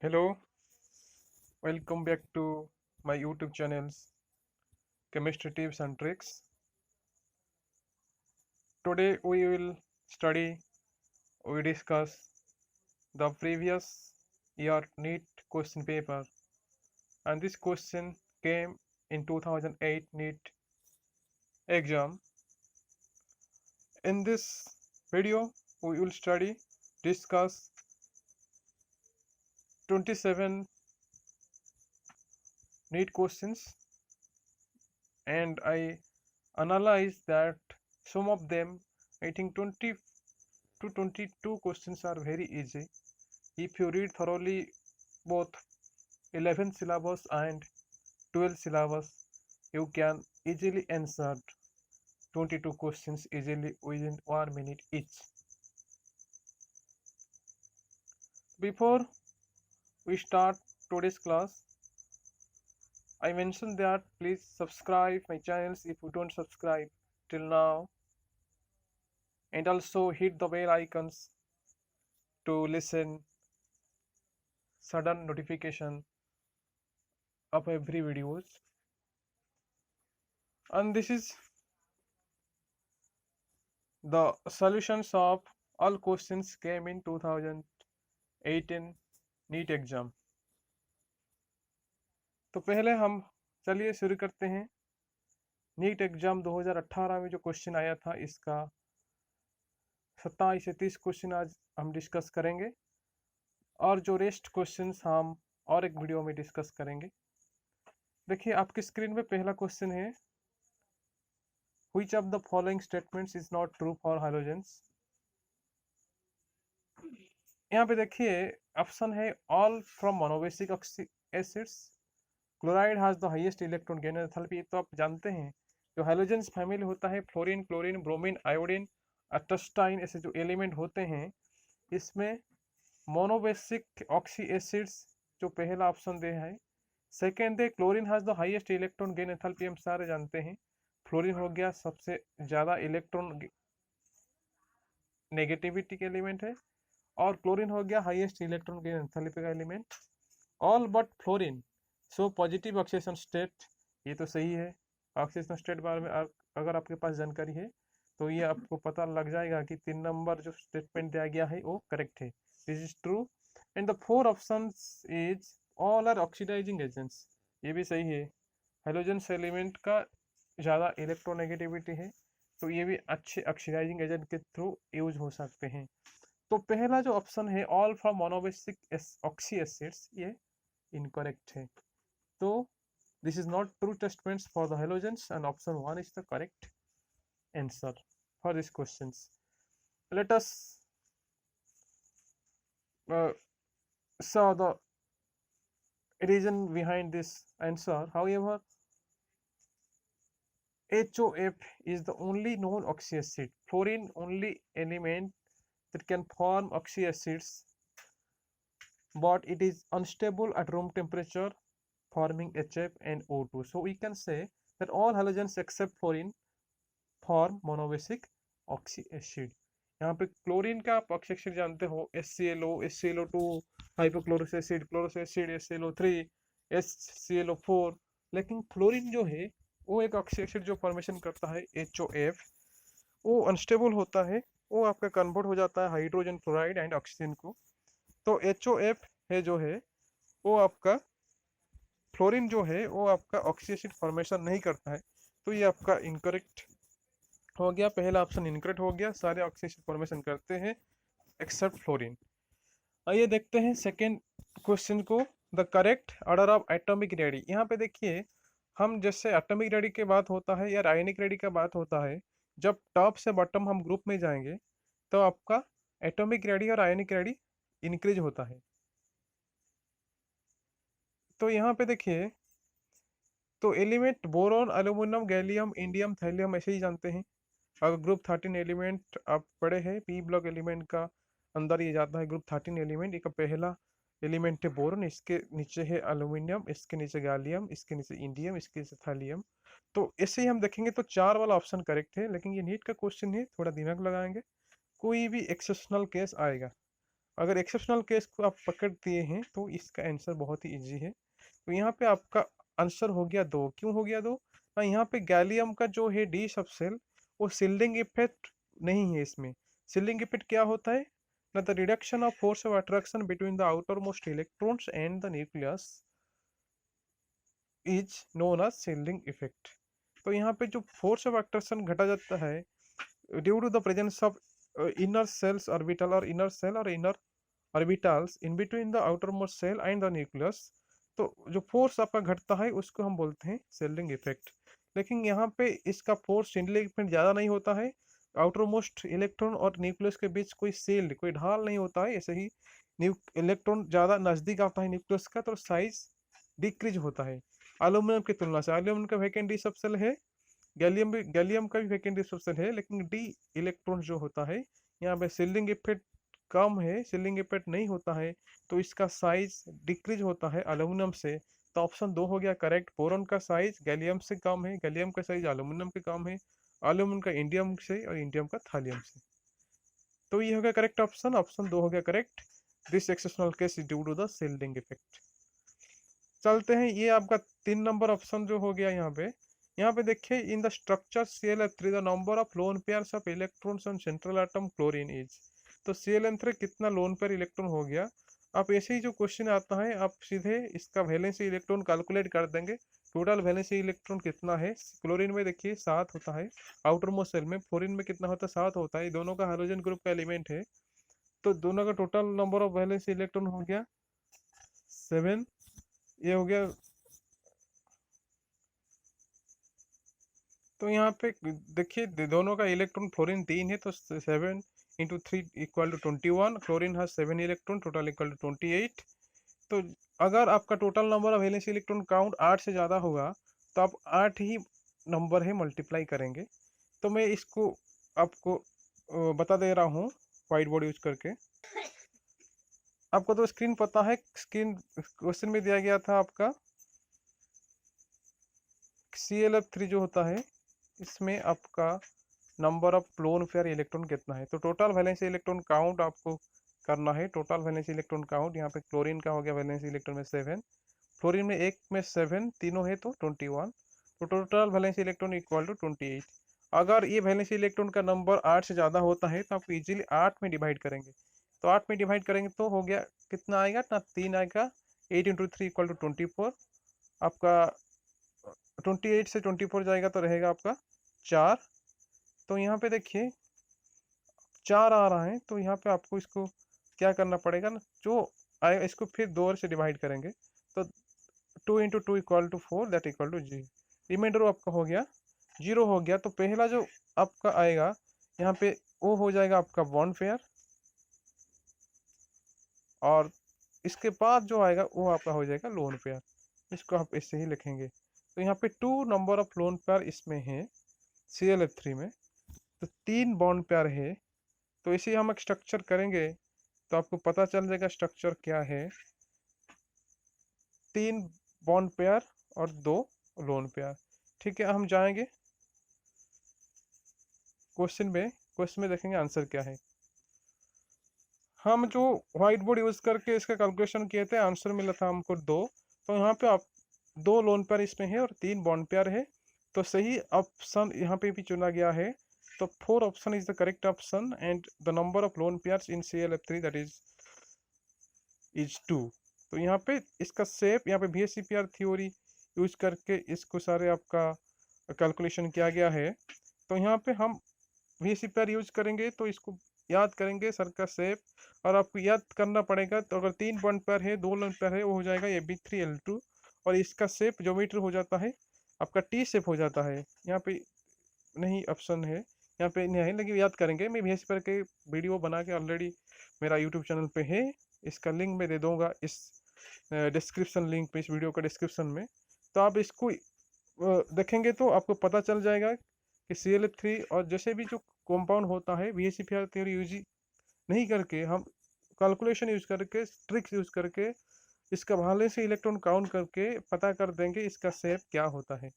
Hello, welcome back to my YouTube channels Chemistry Tips and Tricks. Today we discuss the previous year NEET question paper, and this question came in 2008 NEET exam. In this video, we will discuss 27 NEET questions, and I analyze that some of them, I think 20 to 22 questions are very easy. If you read thoroughly both 11th syllabus and 12th syllabus, you can easily answer 22 questions easily within 1 minute each. Before we start today's class, I mentioned that please subscribe my channels if you don't subscribe till now, and also hit the bell icons to listen sudden notification of every videos. And this is the solutions of all questions came in 2018 NEET exam. तो पहले हम चलिए शुरू करते हैं। NEET exam 2018 में जो question आया था, इसका 27 से 30 क्वेश्चन आज हम डिस्कस करेंगे, और जो रेस्ट क्वेश्चंस हम और एक वीडियो में डिस्कस करेंगे। देखिए आपकी स्क्रीन पे पहला क्वेश्चन है, which of the following statements is not true for halogens. यहाँ पे देखिए ऑप्शन है all from monobasic acids, chloride has the highest electron gain enthalpy. तो आप जानते हैं जो हैलोजेंस फैमिली होता है, फ्लोरीन, क्लोरीन, ब्रोमीन, आयोडीन, एटस्टाइन, ऐसे जो एलिमेंट होते हैं, इसमें मोनोबेसिक ऑक्सी एसिड्स जो पहला ऑप्शन दे है। सेकेंड है chlorine has the highest electron gain enthalpy, हम सारे जानते हैं फ्लोरीन हो गया सबसे ज़्यादा इलेक्ट्रॉन नेगेटिविटी के एलिमेंट है, और क्लोरीन हो गया हाईएस्ट इलेक्ट्रॉन गेन एंथैल्पी का element. All but fluorine so positive oxidation state, ये तो सही है। ऑक्सीडेशन स्टेट बारे में अगर आपके पास जानकारी है तो ये आपको पता लग जाएगा कि 3 नंबर जो स्टेटमेंट दिया गया है वो करेक्ट है, this is true. And the four options is all are oxidising agents, ये भी सही है। हेलोजेंस एलिमेंट का ज़्यादा इलेक्ट्रोनेगेटिविटी है, तो ये भी अच्छे ऑक्सीडाइजिंग एजेंट के थ्रू यूज हो सकते हैं। तो पहला जो ऑप्शन है all from monobasic oxy acids, ये इनकरेक्ट है। तो this is not true statements for the halogens, and option 1 is the correct answer for these questions. Let us uh, saw the reason behind this answer. However, HOF is the only known oxyacid. Fluorine only element that can form oxyacids, but it is unstable at room temperature, forming HF and O2. So we can say that all halogens except fluorine form monovesic oxyacid. यहाँ पे chlorine का आप oxy जानते हो, HClO, HClO2, hypochloric acid, chlorous acid, HClO3, HClO4। लेकिन fluorine जो है वो एक ऑक्सी एसिड जो फॉर्मेशन करता है HOF, वो अनस्टेबल होता है, वो आपका कन्वर्ट हो जाता है हाइड्रोजन क्लोराइड एंड ऑक्सीजन को। तो HOF है जो है वो आपका, फ्लोरीन जो है वो आपका ऑक्सी एसिड फॉर्मेशन नहीं करता है। तो ये आपका इनकरेक्ट हो गया, पहला ऑप्शन इनकरेक्ट हो गया, सारे ऑक्सीजन फॉर्मेशन करते हैं एक्सेप्ट फ्लोरीन। आइए देखते हैं सेकेंड क्वेश्चन को, the correct order of atomic ready. यहाँ पे देखिए हम जैसे एटॉमिक रेडी की बात होता है या आयनिक रेडी का बात होता है, जब टॉप से बॉटम हम ग्रुप में जाएंगे तो आपका एटॉमिक रेडी और आयनिक रेडी इंक्रीज होता है। तो यहाँ पे देखिए, तो element boron, aluminium, gallium, indium, thallium ऐसे ही जानते हैं। अगर ग्रुप 13 एलिमेंट आप पढ़े हैं, पी ब्लॉक एलिमेंट का अंदर ये जाता है ग्रुप 13 एलिमेंट। एक पहला एलिमेंट है बोरोन, इसके नीचे है एल्यूमिनियम, इसके नीचे गैलियम, इसके नीचे इंडियम, इसके नीचे थैलियम। तो ऐसे ही हम देखेंगे तो 4 वाला ऑप्शन करेक्ट है, लेकिन ये नीट का क्वेश्चन है, थोड़ा दिमाग लगाएंगे, कोई भी एक्सेप्शनल केस आएगा। अगर एक्सेप्शनल केस को आप पकड़ दिए हैं तो इसका आंसर बहुत ही इजी है। तो यहाँ पे आपका आंसर हो गया 2। क्यों हो गया 2? ना यहाँ पे गैलियम का जो है डी सबसेल वो सील्डिंग इफेक्ट नहीं है इसमें। सील्डिंग इफेक्ट क्या होता है ना, the reduction of force of attraction between the outer most electrons and the nucleus is known as shielding effect. तो यहाँ पे जो फोर्स ऑफ अट्रैक्शन घटा जाता है due to the presence of inner shells orbital और इनर सेल और inner orbitals in between the outer most shell and the nucleus, तो जो फोर्स आपका घटता है उसको हम बोलते हैं सील्डिंग इफेक्ट। लेकिन यहाँ पे इसका फोर्स सील्डिंग इफेक्ट ज़्यादा नहीं होता है। आउटर मोस्ट इलेक्ट्रॉन और न्यूक्लियस के बीच कोई सील्ड कोई ढाल नहीं होता है। ऐसे ही इलेक्ट्रॉन ज़्यादा नज़दीक आता है न्यूक्लियस का तो साइज डिक्रीज होता है एल्यूमिनियम की तुलना से। एल्यूमिनियम का वैकेंट डी सबसेल है, गैलियम का भी वैकेंट डी सबसेल है, लेकिन डी इलेक्ट्रॉन जो होता है यहाँ पे सील्डिंग इफेक्ट कम है, सीलिंग इफेक्ट नहीं होता है, तो इसका साइज डिक्रीज होता है एल्यूमिनियम से। तो ऑप्शन 2 हो गया करेक्ट। बोरॉन का साइज गैलियम से कम है, गैलियम का साइज एल्यूमिनियम के कम है, एल्यूमिनियम का इंडियम से और इंडियम का थालियम से। तो ये हो गया करेक्ट ऑप्शन, ऑप्शन 2 हो गया correct. This exceptional case is due to the shielding effect. चलते हैं, ये आपका 3 नंबर ऑप्शन जो हो गया यहाँ पे देखिए in the structure ClF3 the number of lone pairs of electrons on central atom chlorine is. तो ClN3 कितना लोन पेयर इलेक्ट्रॉन हो गया। आप ऐसे ही जो क्वेश्चन आता है आप सीधे इसका वैलेंसी इलेक्ट्रॉन कैलकुलेट कर देंगे। टोटल वैलेंसी इलेक्ट्रॉन कितना है क्लोरीन में, देखिए 7 होता है आउटर मोस्ट सेल में। फ्लोरीन में कितना होता है 7 होता है, दोनों का हाइड्रोजन ग्रुप का एलिमेंट है। तो दोनों का total number of valency electron हो गया 7। ये हो गया। तो यहाँ पे देखिए दोनों का इलेक्ट्रॉन फ्लोरीन 3 है तो 7 इंटू 3 इक्वल टू 21। क्लोरीन है 7 इलेक्ट्रॉन, टोटल इक्वल टू 28। तो अगर आपका total number of valency electron count 8 से ज़्यादा होगा तो आप 8 ही नंबर है मल्टीप्लाई करेंगे। तो मैं इसको आपको बता दे रहा हूँ व्हाइट बोर्ड यूज करके। आपको तो स्क्रीन पता है, स्क्रीन क्वेश्चन में दिया गया था आपका ClF3 जो होता है इसमें आपका number of lone pair electron कितना है। तो टोटल वैलेंसी इलेक्ट्रॉन काउंट आपको करना है। टोटल वैलेंसी इलेक्ट्रॉन काउंट यहाँ पे क्लोरीन का हो गया वैलेंसी इलेक्ट्रॉन में 7, फ्लोरीन में एक में 7, तीनों है तो 21। तो total valency electron equal to 28। अगर ये वैलेंसी इलेक्ट्रॉन का नंबर 8 से ज़्यादा होता है तो आप इजीली 8 में डिवाइड करेंगे। तो 8 में डिवाइड करेंगे तो हो गया कितना आएगा ना 3 आएगा। 8 इंटू 3 इक्वल टू 24। आपका 28 से 24 जाएगा तो रहेगा आपका 4। तो यहाँ पे देखिए 4 आ रहा है तो यहाँ पे आपको इसको क्या करना पड़ेगा ना, जो आएगा इसको फिर 2 से डिवाइड करेंगे तो 2 into 2 equal to 4 that equal to 0। Remainder आपका हो गया 0 हो गया। तो पहला जो आपका आएगा यहाँ पे वो हो जाएगा आपका बॉन्ड पेयर, और इसके बाद जो आएगा वो आपका हो जाएगा लोन पेयर। इसको आप इससे ही लिखेंगे। तो यहाँ पे 2 नंबर ऑफ लोन पेयर इसमें है ClF3 में, तो 3 बॉन्ड पेयर है। तो इसे हम एक स्ट्रक्चर करेंगे तो आपको पता चल जाएगा स्ट्रक्चर क्या है। 3 बॉन्ड पेयर और 2 लोन पेयर। ठीक है, हम जाएंगे क्वेश्चन में देखेंगे आंसर क्या है। हम जो व्हाइट बोर्ड यूज करके इसका कैलकुलेशन किए थे आंसर मिला था हमको 2। तो यहाँ पे आप 2 लोन पेयर इसमें है और 3 बॉन्ड पेयर है। तो सही ऑप्शन यहाँ पे भी चुना गया है। तो 4 option is the correct option and the number of lone pairs in ClF3 that is 2। तो यहाँ पे इसका शेप यहाँ पे VSEPR थ्योरी यूज करके इसको सारे आपका कैलकुलेशन किया गया है। तो यहाँ पे हम VSEPR यूज करेंगे तो इसको याद करेंगे सर का शेप, और आपको याद करना पड़ेगा। तो अगर 3 बॉन्ड पेयर है 2 लोन पेयर है वो हो जाएगा AB3L2, और इसका शेप ज्योमेट्री हो जाता है आपका T शेप हो जाता है। यहाँ पे नहीं ऑप्शन है, यहाँ पे नहीं है लेकिन याद करेंगे। मैं VSEPR के वीडियो बना के ऑलरेडी मेरा यूट्यूब चैनल पे है, इसका लिंक मैं दे दूंगा इस डिस्क्रिप्शन लिंक पे, इस वीडियो का डिस्क्रिप्शन में। तो आप इसको देखेंगे तो आपको पता चल जाएगा कि ClF3 और जैसे भी जो कंपाउंड होता है VSEPR थ्योरी यूज नहीं करके हम कैलकुलेशन यूज करके ट्रिक्स यूज करके इसका वैलेंसी इलेक्ट्रॉन काउंट करके पता कर देंगे इसका शेप क्या होता है,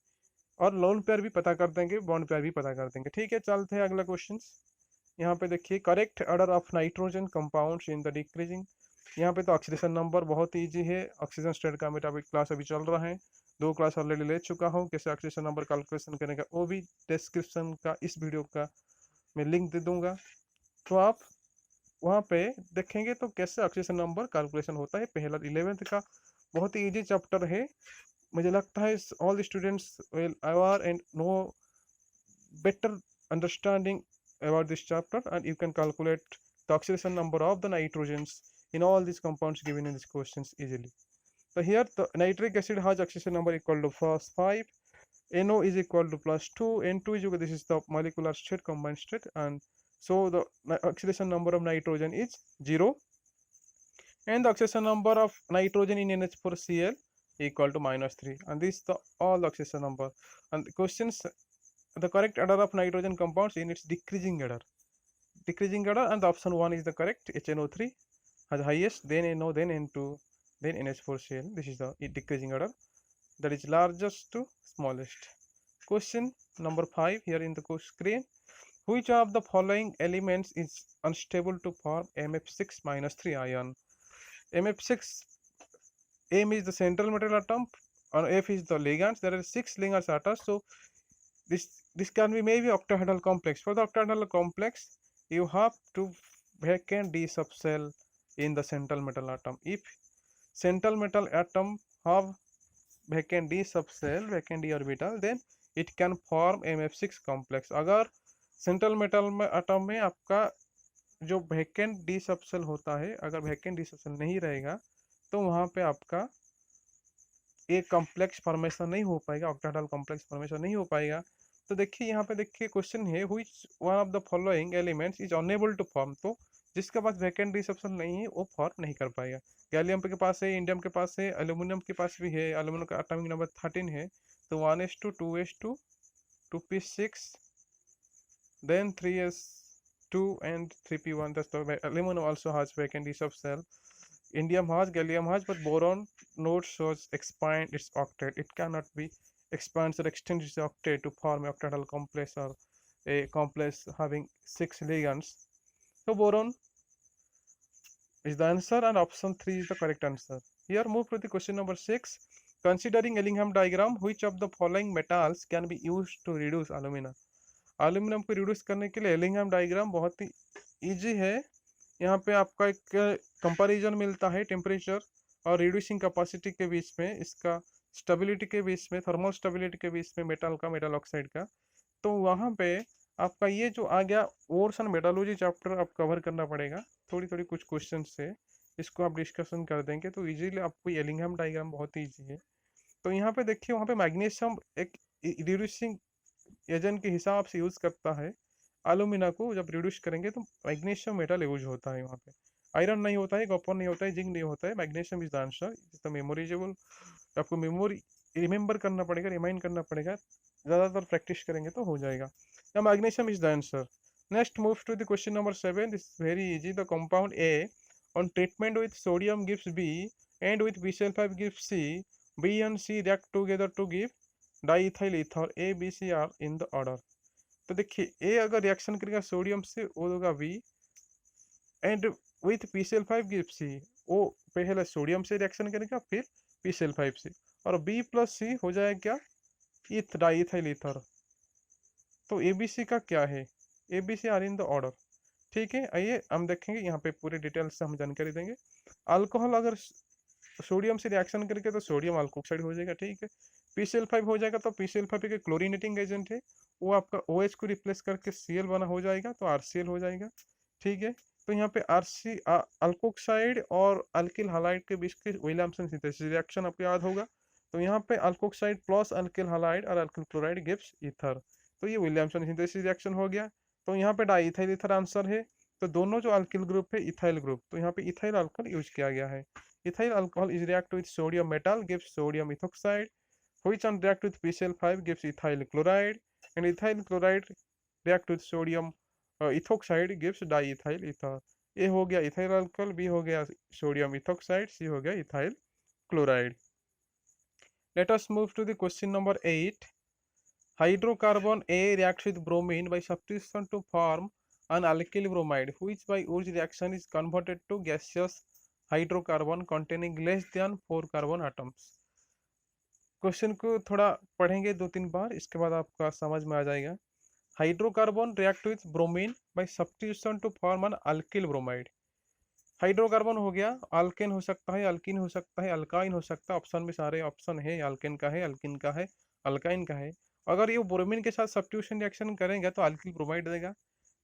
और लोन पेयर भी पता कर देंगे, बॉन्ड पेयर भी पता कर देंगे। ठीक है, चलते हैं अगला क्वेश्चन। यहाँ पे देखिए correct order of nitrogen compounds in the decreasing. यहाँ पे तो ऑक्सीडेशन नंबर बहुत इजी है। ऑक्सीजन स्टेट का मेरा अभी क्लास अभी चल रहा है, 2 क्लास ऑलरेडी ले चुका हूँ। कैसे ऑक्सीडेशन नंबर कैलकुलेशन करने का वो भी डिस्क्रिप्शन का इस वीडियो का मैं लिंक दे दूंगा, तो आप वहाँ पे देखेंगे तो कैसे ऑक्सीजन नंबर कैलकुलेशन होता है। पहला 11th का बहुत ही इजी चैप्टर है। मुझे लगता है all students will aware and know better understanding about this chapter, and you can calculate the oxidation number of the nitrogens in all these compounds given in these questions easily. So here the nitric acid has oxidation number equal to plus 5, NO is equal to plus 2, N2 is equal, this is the molecular state, combined state, and so the oxidation number of nitrogen is 0, and the oxidation number of nitrogen in NH4Cl equal to -3, and this is the all oxidation number. And the questions, the correct order of nitrogen compounds in its decreasing order, and the option 1 is the correct. HNO3 has highest, then NO, then N2, then NH4Cl. This is the decreasing order, that is largest to smallest. Question number 5 here in the screen. Which of the following elements is unstable to form MF6-3 ion? MF6, M is the central metal atom, and F is the ligands. There are 6 ligands attached, so this can be maybe octahedral complex. For the octahedral complex, you have to vacant d subshell in the central metal atom. If central metal atom have vacant d subshell, vacant d orbital, then it can form MF6 complex. अगर central metal में atom में आपका जो vacant d subshell होता है, अगर vacant d subshell नहीं रहेगा तो वहाँ पे आपका एक कॉम्प्लेक्स फॉर्मेशन नहीं हो पाएगा, ऑक्टाहेड्रल कॉम्प्लेक्स फॉर्मेशन नहीं हो पाएगा। तो देखिए यहाँ पे देखिए क्वेश्चन है which one of the following elements is unable to form. तो जिसके पास वैकेंट रिसेप्शन नहीं है वो फॉर्म नहीं कर पाएगा। गैलियम के पास है, इंडियम के पास है, एल्यूमिनियम के पास भी है। एल्यूमिनियम का एटॉमिक नंबर 13 है, तो 1s2 2s2 2p6 then 3s2 and 3p1. That's the aluminum also has vacant subshell. Indium has, gallium has, but boron node shows expand its octet. It cannot be expands or extends its octet to form a octahedral complex or a complex having 6 ligands. So boron is the answer, and option 3 is the correct answer. Here move to the question number 6. Considering Ellingham diagram, which of the following metals can be used to reduce alumina? Aluminium को reduce करने के लिए Ellingham diagram बहुत ही easy है। यहाँ पे आपका एक कंपैरिजन मिलता है टेम्परेचर और रिड्यूसिंग कैपेसिटी के बीच में, इसका स्टेबिलिटी के बीच में, थर्मल स्टेबिलिटी के बीच में मेटल का, मेटल ऑक्साइड का। तो वहाँ पे आपका ये जो आ गया ओर्स एंड मेटालर्जी चैप्टर आप कवर करना पड़ेगा। थोड़ी थोड़ी कुछ क्वेश्चन से इसको आप डिस्कशन कर देंगे तो इजीली आपको एलिंघम डायग्राम बहुत ही ईजी है। तो यहाँ पे देखिए वहाँ पे मैग्नीशियम एक रिड्यूसिंग एजेंट के हिसाब से यूज करता है। एलुमिना को जब रिड्यूस करेंगे तो मैग्नीशियम मेटल यूज होता है। वहाँ पे आयरन नहीं होता है, कॉपर नहीं होता है, जिंक नहीं होता है। Magnesium is the answer, is the memorisable. आपको मेमोरी रिमेंबर करना पड़ेगा, रिमाइंड करना पड़ेगा, ज़्यादातर प्रैक्टिस करेंगे तो हो जाएगा। या magnesium is the answer. Next move to the question number 7. This very easy. The compound A on treatment with sodium gives B and with BCl5 gives C, B and C react together to give diethyl ether. A B C are in the order. तो देखिए ए अगर reaction करेगा sodium से वो होगा B, and with PCl5 gives C, वो पहले sodium से रिएक्शन करेगा फिर PCl5 से, और बी प्लस सी हो जाएगा क्या, इथ डाइथाइल ईथर। तो एबीसी का क्या है, ABC are in the order. ठीक है, आइए हम देखेंगे यहाँ पे पूरे डिटेल से हम जानकारी देंगे। अल्कोहल अगर सोडियम से रिएक्शन करके तो सोडियम अल्कोक्साइड हो जाएगा। ठीक है, PCl5 हो जाएगा तो PCl5 एक क्लोरीनेटिंग एजेंट है, वो आपका OH को रिप्लेस करके Cl बना हो जाएगा तो RCl हो जाएगा। ठीक है, तो यहाँ पे अल्कोक्साइड और अल्किल हैलाइड के बीच के विलियमसन सिंथेसिस रिएक्शन आपको याद होगा। तो यहाँ पे अल्कोक्साइड प्लस अल्किल हैलाइड और अल्किल क्लोराइड गिव्स ईथर, तो ये विलियमसन सिंथेसिस रिएक्शन हो गया। तो यहाँ पे डाइथाइल ईथर आंसर है। तो दोनों जो अल्किल ग्रुप है इथाइल ग्रुप, तो यहाँ पे इथाइल अल्कोहल यूज किया गया है। Ethyl alcohol is react with sodium metal gives sodium ethoxide, which on react with PCl5 gives ethyl chloride, and ethyl chloride react with sodium ethoxide gives diethyl ether. A हो गया ethyl alcohol, B हो गया sodium ethoxide, C हो गया ethyl chloride. Let us move to the question number 8. Hydrocarbon A reacts with bromine by substitution to form an alkyl bromide which by whose reaction is converted to gaseous hydrocarbon containing less than 4 carbon atoms। Question को थोड़ा पढ़ेंगे 2-3 बार, इसके बाद आपका समझ में आ जाएगा। Hydrocarbon react with bromine by substitution to form an alkyl bromide. Hydrocarbon हो गया, अल्केन हो सकता है, अल्कीन हो सकता है, अल्काइन हो सकता है। ऑप्शन में सारे ऑप्शन है, अल्केन का है, अल्कीन का है, अल्काइन का है। अगर ये ब्रोमीन के साथ सब्स्टिट्यूशन रिएक्शन करेंगे तो अल्किल ब्रोमाइड देगा।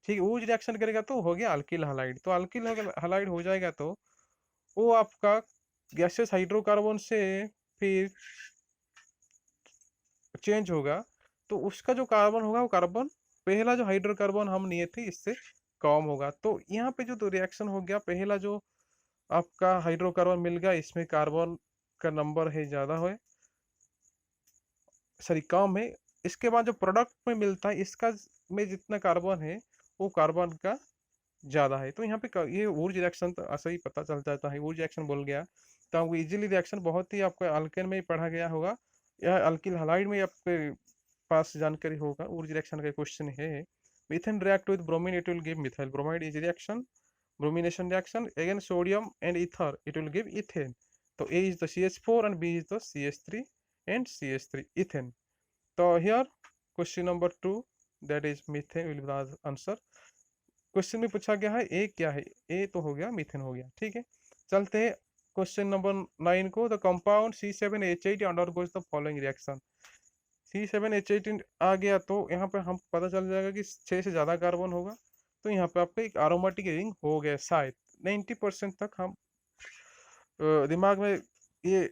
ठीक है, वो रिएक्शन करेगा तो हो गया अल्किल हलाइड। तो अल्किल हलाइड हो जाएगा तो वो आपका गैसेस हाइड्रोकार्बन से फिर चेंज होगा, तो उसका जो कार्बन होगा वो कार्बन पहला जो हाइड्रोकार्बन हम लिए थे इससे कम होगा। तो यहाँ पे जो रिएक्शन हो गया, पहला जो आपका हाइड्रोकार्बन मिल गया, इसमें कार्बन का नंबर है ज़्यादा है, सॉरी कम है। इसके बाद जो प्रोडक्ट में मिलता है इसका में जितना कार्बन है वो कार्बन का ज़्यादा है। तो यहाँ पे ये वुर्ज रिएक्शन तो ऐसा ही पता चल जाता है, वुर्ज रिएक्शन बोल गया तो आपको इजीली रिएक्शन बहुत ही आपको अल्केन में ही पढ़ा गया होगा या अल्किल हलाइड में आपके पास जानकारी होगा। वुर्ज रिएक्शन का क्वेश्चन है। Methane react with bromine, it will give methyl bromide is reaction, bromination reaction again sodium and ether, it will give ethane. तो A is the CH4 and B is the CH3 and CH3 ethane। तो here question number 2 that is methane will be the answer। Question में पूछा गया है ए क्या है, ए तो हो गया मीथेन हो गया। ठीक है, चलते हैं क्वेश्चन नंबर 9 को। The compound C7H8 undergoes the following reaction. C7H8 आ गया तो यहाँ पे हम पता चल जाएगा कि 6 से ज़्यादा कार्बन होगा, तो यहाँ पे आपका एक एरोमेटिक रिंग हो गया शायद। 90% तक हम दिमाग में ये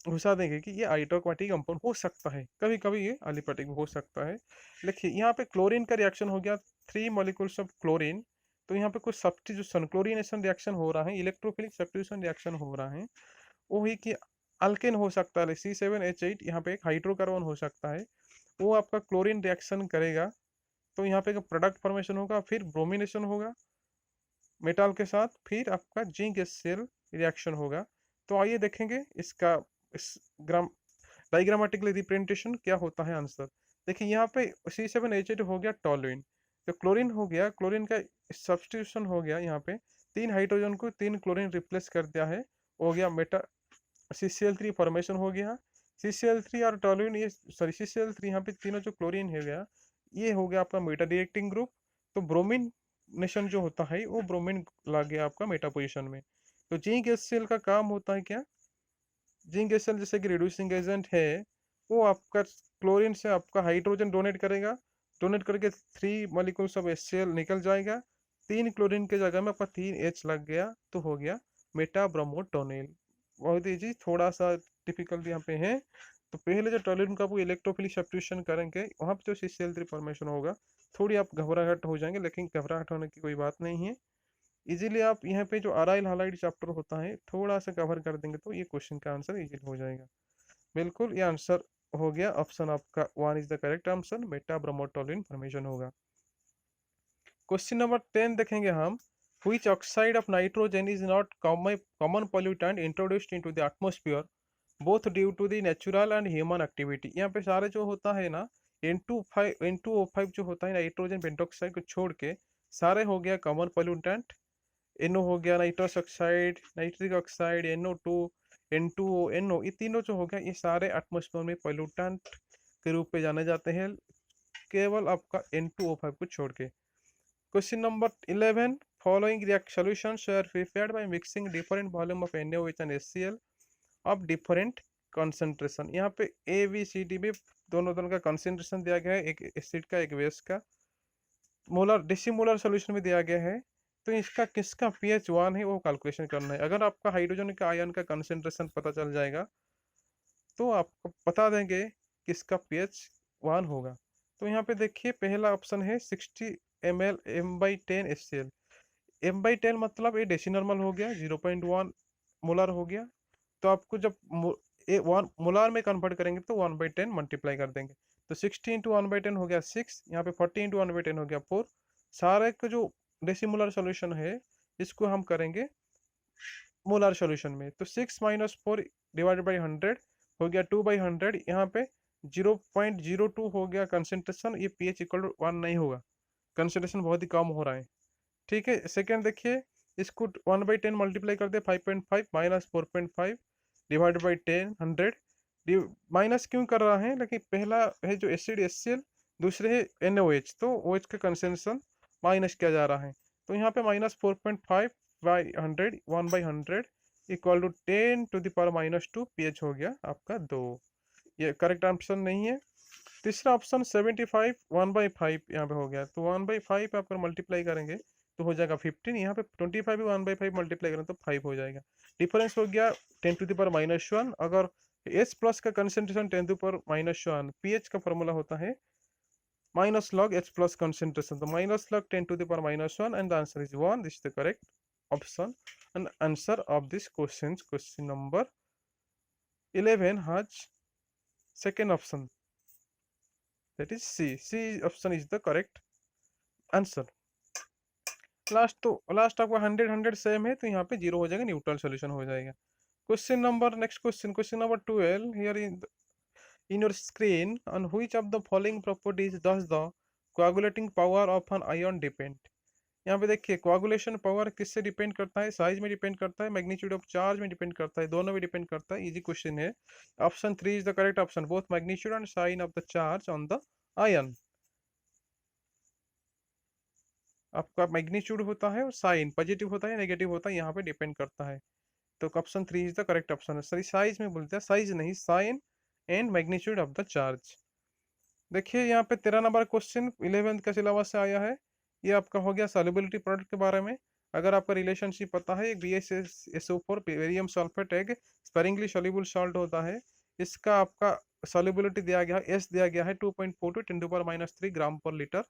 घुसा देंगे कि ये आइट्रोक्वाटिक कंपाउंड हो सकता है, कभी कभी ये एलिफेटिक हो सकता है। देखिए यहाँ पे क्लोरीन का रिएक्शन हो गया, 3 मॉलिक्यूल्स ऑफ क्लोरीन। तो यहाँ पे कुछ सब्स्टिट्यूशन क्लोरीनेशन रिएक्शन हो रहा है, इलेक्ट्रोफिलिक सब्स्टिट्यूशन रिएक्शन हो रहा है। वो ही कि अल्केन हो सकता है, C7H8 यहाँ पे एक हाइड्रोकार्बन हो सकता है, वो आपका क्लोरीन रिएक्शन करेगा तो यहाँ पे प्रोडक्ट फॉर्मेशन होगा, फिर ब्रोमिनेशन होगा मेटल के साथ, फिर आपका जिंक एचसीएल रिएक्शन होगा। तो आइए देखेंगे इसका इस ग्राम डायग्रामेटिकली रिप्रेजेंटेशन क्या होता है आंसर। देखिए यहाँ पे C7H8 हो गया टॉलुइन, तो क्लोरीन हो गया, क्लोरीन का सब्स्टिट्यूशन हो गया, यहाँ पे 3 हाइड्रोजन को 3 क्लोरीन रिप्लेस कर दिया है, हो गया मेटा CCl3 फॉर्मेशन हो गया। CCl3 और टॉलुइन ये सॉरी CCl3 यहाँ पे तीनों जो क्लोरीन है गया, ये हो गया आपका मेटा रिएक्टिंग ग्रुप। तो ब्रोमीन नेशन जो होता है वो ब्रोमीन ला गया आपका मेटा पोजिशन में। तो जिंक एचसीएल का काम होता है क्या, जिंक एचसीएल जैसे कि रिड्यूसिंग एजेंट है, वो आपका क्लोरीन से आपका हाइड्रोजन डोनेट करेगा, डोनेट करके 3 मॉलिक्यूल्स ऑफ HCl निकल जाएगा, 3 क्लोरीन के जगह में आपका 3 H लग गया, तो हो गया मेटा ब्रोमोटोनिल। बहुत ईजी, थोड़ा सा डिफिकल्ट यहाँ पे है। तो पहले जो टॉलुइन का वो इलेक्ट्रोफिलिक सब्स्टिट्यूशन करेंगे, वहाँ पे जो CCl3 फॉर्मेशन होगा, थोड़ी आप घबराहट हो जाएंगे, लेकिन घबराहट होने की कोई बात नहीं है। इजीली आप यहाँ पे जो अराइल हालाइड चैप्टर होता है थोड़ा सा कवर कर देंगे तो ये क्वेश्चन का आंसर इजीली हो जाएगा। बिल्कुल, ये आंसर हो गया, ऑप्शन आपका 1 is the correct answer, meta bromotoluene formation होगा। क्वेश्चन नंबर 10 देखेंगे हम। Which oxide of nitrogen is not common pollutant introduced into the atmosphere both due to the natural and human activity। यहाँ पे सारे जो होता है ना, N2O5 जो होता है नाइट्रोजन पेंटोक्साइड को छोड़ के सारे हो गया कॉमन पोल्यूटेंट। NO हो गया nitrous oxide, nitric oxide, NO2, N2O, NO, ये तीनों जो हो गया ये सारे एटमोस्फेयर में पोल्यूटेंट के रूप में जाने जाते हैं, केवल आपका N2O5 को छोड़ के। Question number 11, following react solutions are prepared by mixing different volume of NaOH and HCl of different concentration। यहाँ पे ABCD में दोनों का कंसेंट्रेशन दिया गया है, एक एसिड का एक बेस का, मोलर डेसीमोलर सोल्यूशन में दिया गया है। तो इसका किसका pH 1 है वो कैलकुलेशन करना है। अगर आपका हाइड्रोजन का आयन का कंसेंट्रेशन पता चल जाएगा तो आपको बता देंगे किसका pH 1 होगा। तो यहाँ पे देखिए पहला ऑप्शन है 60 ml M/10 HCl। M/10 मतलब ये डेसीनॉर्मल हो गया, 0.1 मोलर हो गया। तो आपको जब 1 मोलर में कन्वर्ट करेंगे तो 1/10 मल्टीप्लाई कर देंगे, तो 60 इंटू 1/10 हो गया 6, यहाँ पे 40 इंटू 1/10 हो गया 4। सारे का जो डेसीमोलर सॉल्यूशन है इसको हम करेंगे मोलर सॉल्यूशन में, तो 6 माइनस 4 डिवाइडेड बाई 100 हो गया 2/100। यहाँ पे 0.02 हो गया कंसेंट्रेशन, ये pH इक्वल टू 1 नहीं होगा, कंसंट्रेशन बहुत ही कम हो रहा है। ठीक है, सेकेंड देखिए, इसको 1/10 मल्टीप्लाई कर दे, 5.5 माइनस 4.5 डिवाइड बाई 10 100। माइनस क्यों कर रहा है, लेकिन पहला है जो एसिड HCl, दूसरे है NaOH, तो OH का कंसेंट्रेशन माइनस किया जा रहा है। तो यहाँ पे minus 4.5 by 100 1/100 equal to 10⁻², pH हो गया आपका 2। ये करेक्ट आंसर नहीं है। तीसरा ऑप्शन 75 1/5 यहाँ पे हो गया, तो 1/5 आप मल्टीप्लाई करेंगे तो हो जाएगा 15। यहाँ पे 25 भी 1/5 मल्टीप्लाई करें तो 5 हो जाएगा। डिफरेंस हो गया 10⁻⁻1। अगर H प्लस का कंसेंट्रेशन 10⁻⁻1, पीएच का फॉर्मूला होता है minus log H plus concentration, तो minus log 10⁻⁻1 and the answer is 1। This is the correct option and answer of this question. Question number 11 has second option, that is C. C option is the correct answer. Last आपका 100 same है, तो यहाँ पे 0 हो जाएगा, neutral solution हो जाएगा। Question number next question number 12 here in your screen, on which of the following properties does the coagulating power of an ion depend? यहाँ पे देखिए, कोआगुलेशन पावर किससे डिपेंड करता है, साइज में डिपेंड करता है, मैग्नीट्यूड ऑफ चार्ज में डिपेंड करता है, दोनों में डिपेंड करता है। इजी क्वेश्चन है। Option 3 is the correct option, both magnitude and sign of the charge on the ion. आपका मैग्नीट्यूड होता है और साइन पॉजिटिव होता है नेगेटिव होता है, यहाँ पे डिपेंड करता है। तो option 3 is the correct option है। सॉरी, साइज में बोलते हैं, साइज नहीं, sign and magnitude of the charge. देखिए यहाँ पे 13 नंबर क्वेश्चन 11th का सिलेबस से आया है। ये आपका हो गया सॉल्युबिलिटी प्रोडक्ट के बारे में। अगर आपका रिलेशनशिप पता है, एक BaSO4 बेरियम सल्फेट एक स्पेरिंगली सॉल्युबल सॉल्ट होता है। इसका आपका सॉल्युबिलिटी दिया गया है, S दिया गया है 2.42 10⁻³ ग्राम पर litre.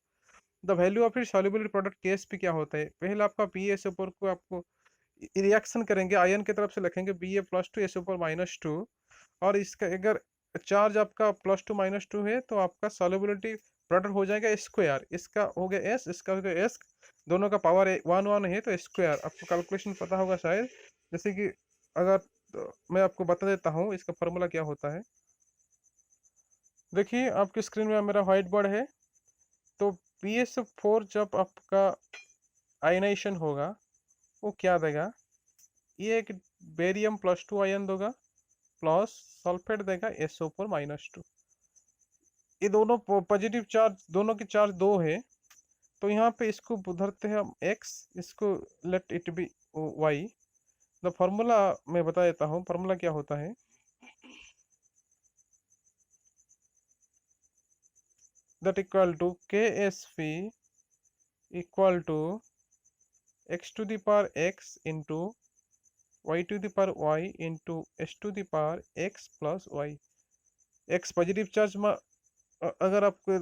The value of it soluble product KSP क्या होता है। पहले आपका BaSO4 को आपको रिएक्शन करेंगे, आयन की तरफ से लिखेंगे Ba+2 SO4-2, और इसका अगर चार्ज आपका +2 -2 है तो आपका सॉल्युबिलिटी प्रोडक्ट हो जाएगा स्क्वायर। इसका हो गया S, इसका हो गया S, दोनों का पावर 1 है तो स्क्वायर। आपको कैलकुलेशन पता होगा शायद, जैसे कि अगर मैं आपको बता देता हूँ इसका फॉर्मूला क्या होता है। देखिए आपकी स्क्रीन में मेरा व्हाइट बोर्ड है। तो BaSO4 जब आपका आयनाइजेशन होगा वो क्या देगा, ये एक बेरियम +2 आयन देगा प्लस सल्फेट देगा SO4-2। ये दोनों पॉजिटिव चार्ज, दोनों की चार्ज 2 है, तो यहाँ पे इसको धरते हैं हम x, इसको let it be y। The formula मैं बता देता हूँ, फॉर्मूला क्या होता है। That equal to KSP equal to x⁻x into y⁻y into s⁻x plus y। x positive charge में अगर आपको